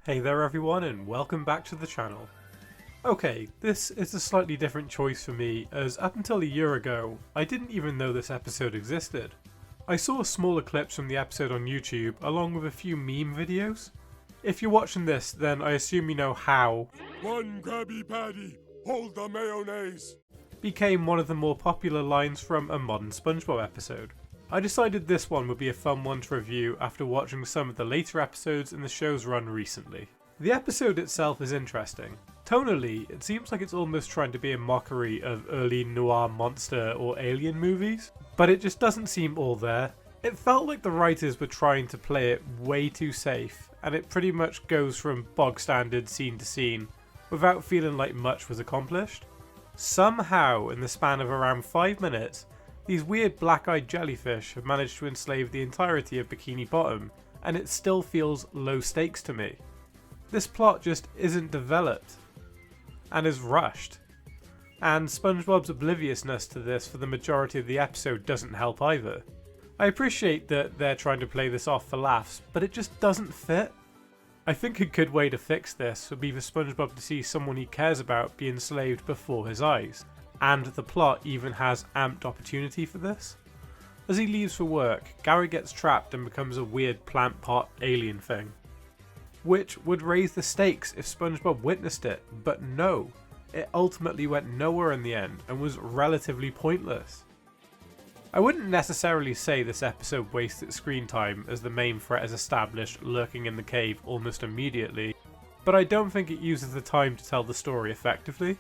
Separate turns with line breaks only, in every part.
Hey there everyone and welcome back to the channel. Okay, this is a slightly different choice for me as up until a year ago, I didn't even know this episode existed. I saw smaller clips from the episode on YouTube along with a few meme videos. If you're watching this, then I assume you know how
"One Krabby Patty, hold the mayonnaise"
became one of the more popular lines from a modern Spongebob episode. I decided this one would be a fun one to review after watching some of the later episodes in the show's run recently. The episode itself is interesting. Tonally, it seems like it's almost trying to be a mockery of early noir monster or alien movies, but it just doesn't seem all there. It felt like the writers were trying to play it way too safe, and it pretty much goes from bog standard scene to scene without feeling like much was accomplished. Somehow, in the span of around 5 minutes, these weird black-eyed jellyfish have managed to enslave the entirety of Bikini Bottom, and it still feels low stakes to me. This plot just isn't developed, and is rushed. And SpongeBob's obliviousness to this for the majority of the episode doesn't help either. I appreciate that they're trying to play this off for laughs, but it just doesn't fit. I think a good way to fix this would be for SpongeBob to see someone he cares about be enslaved before his eyes. And the plot even has amped opportunity for this. As he leaves for work, Gary gets trapped and becomes a weird plant pot alien thing. Which would raise the stakes if SpongeBob witnessed it, but no, it ultimately went nowhere in the end and was relatively pointless. I wouldn't necessarily say this episode wasted screen time as the main threat is established lurking in the cave almost immediately, but I don't think it uses the time to tell the story effectively.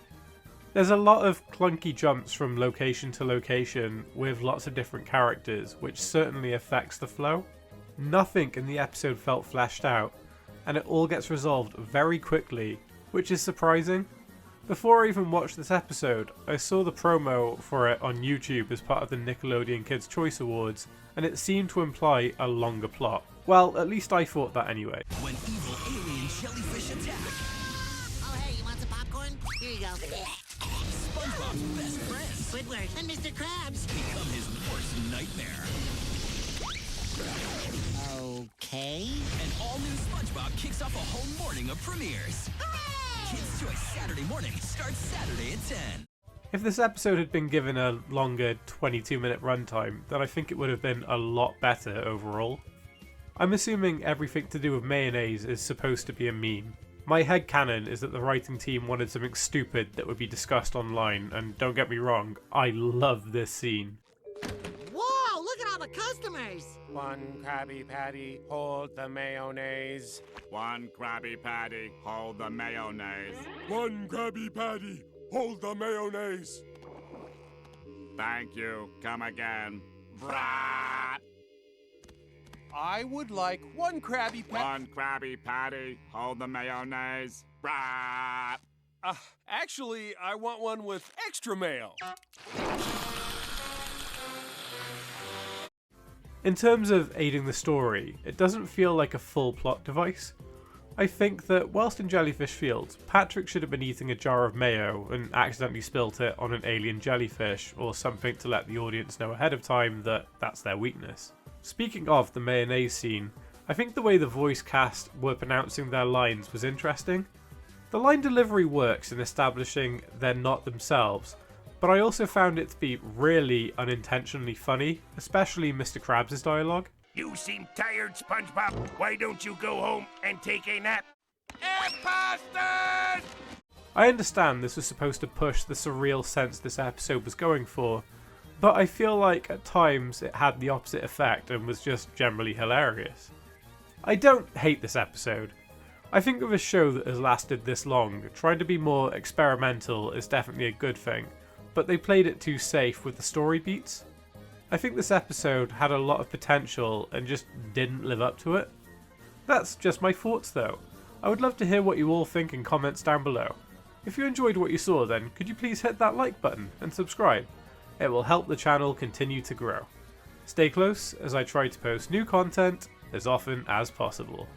There's a lot of clunky jumps from location to location with lots of different characters, which certainly affects the flow. Nothing in the episode felt fleshed out, and it all gets resolved very quickly, which is surprising. Before I even watched this episode, I saw the promo for it on YouTube as part of the Nickelodeon Kids' Choice Awards, and it seemed to imply a longer plot. Well, at least I thought that anyway.
When evil alien jellyfish attack.
Oh, hey, you want some popcorn? Here you go.
SpongeBob's best friend
Squidward and Mr. Krabs.
become his worst nightmare.
Okay.
An all-new SpongeBob kicks off a whole morning of premieres. Kids' Choice Saturday morning starts Saturday at 10.
If this episode had been given a longer 22-minute runtime, then I think it would have been a lot better overall. I'm assuming everything to do with mayonnaise is supposed to be a meme. My headcanon is that the writing team wanted something stupid that would be discussed online, and don't get me wrong, I love this scene.
Whoa, look at all the customers.
"One Krabby Patty, hold the mayonnaise."
One Krabby Patty, hold the mayonnaise.
"One Krabby Patty, hold the mayonnaise."
Thank you, come again. Brat!
I would like one Krabby Patty.
One Krabby Patty, hold the mayonnaise. Brat!
Actually, I want one with extra mayo.
In terms of aiding the story, it doesn't feel like a full plot device. I think that whilst in Jellyfish Fields, Patrick should have been eating a jar of mayo and accidentally spilt it on an alien jellyfish or something to let the audience know ahead of time that that's their weakness. Speaking of the mayonnaise scene, I think the way the voice cast were pronouncing their lines was interesting. The line delivery works in establishing they're not themselves, but I also found it to be really unintentionally funny, especially Mr. Krabs' dialogue.
"You seem tired, SpongeBob. Why don't you go home and take a nap?" Imposters!
I understand this was supposed to push the surreal sense this episode was going for, but I feel like at times it had the opposite effect and was just generally hilarious. I don't hate this episode. I think with a show that has lasted this long, trying to be more experimental is definitely a good thing, but they played it too safe with the story beats. I think this episode had a lot of potential and just didn't live up to it. That's just my thoughts though. I would love to hear what you all think in comments down below. If you enjoyed what you saw then, could you please hit that like button and subscribe? It will help the channel continue to grow. Stay close as I try to post new content as often as possible.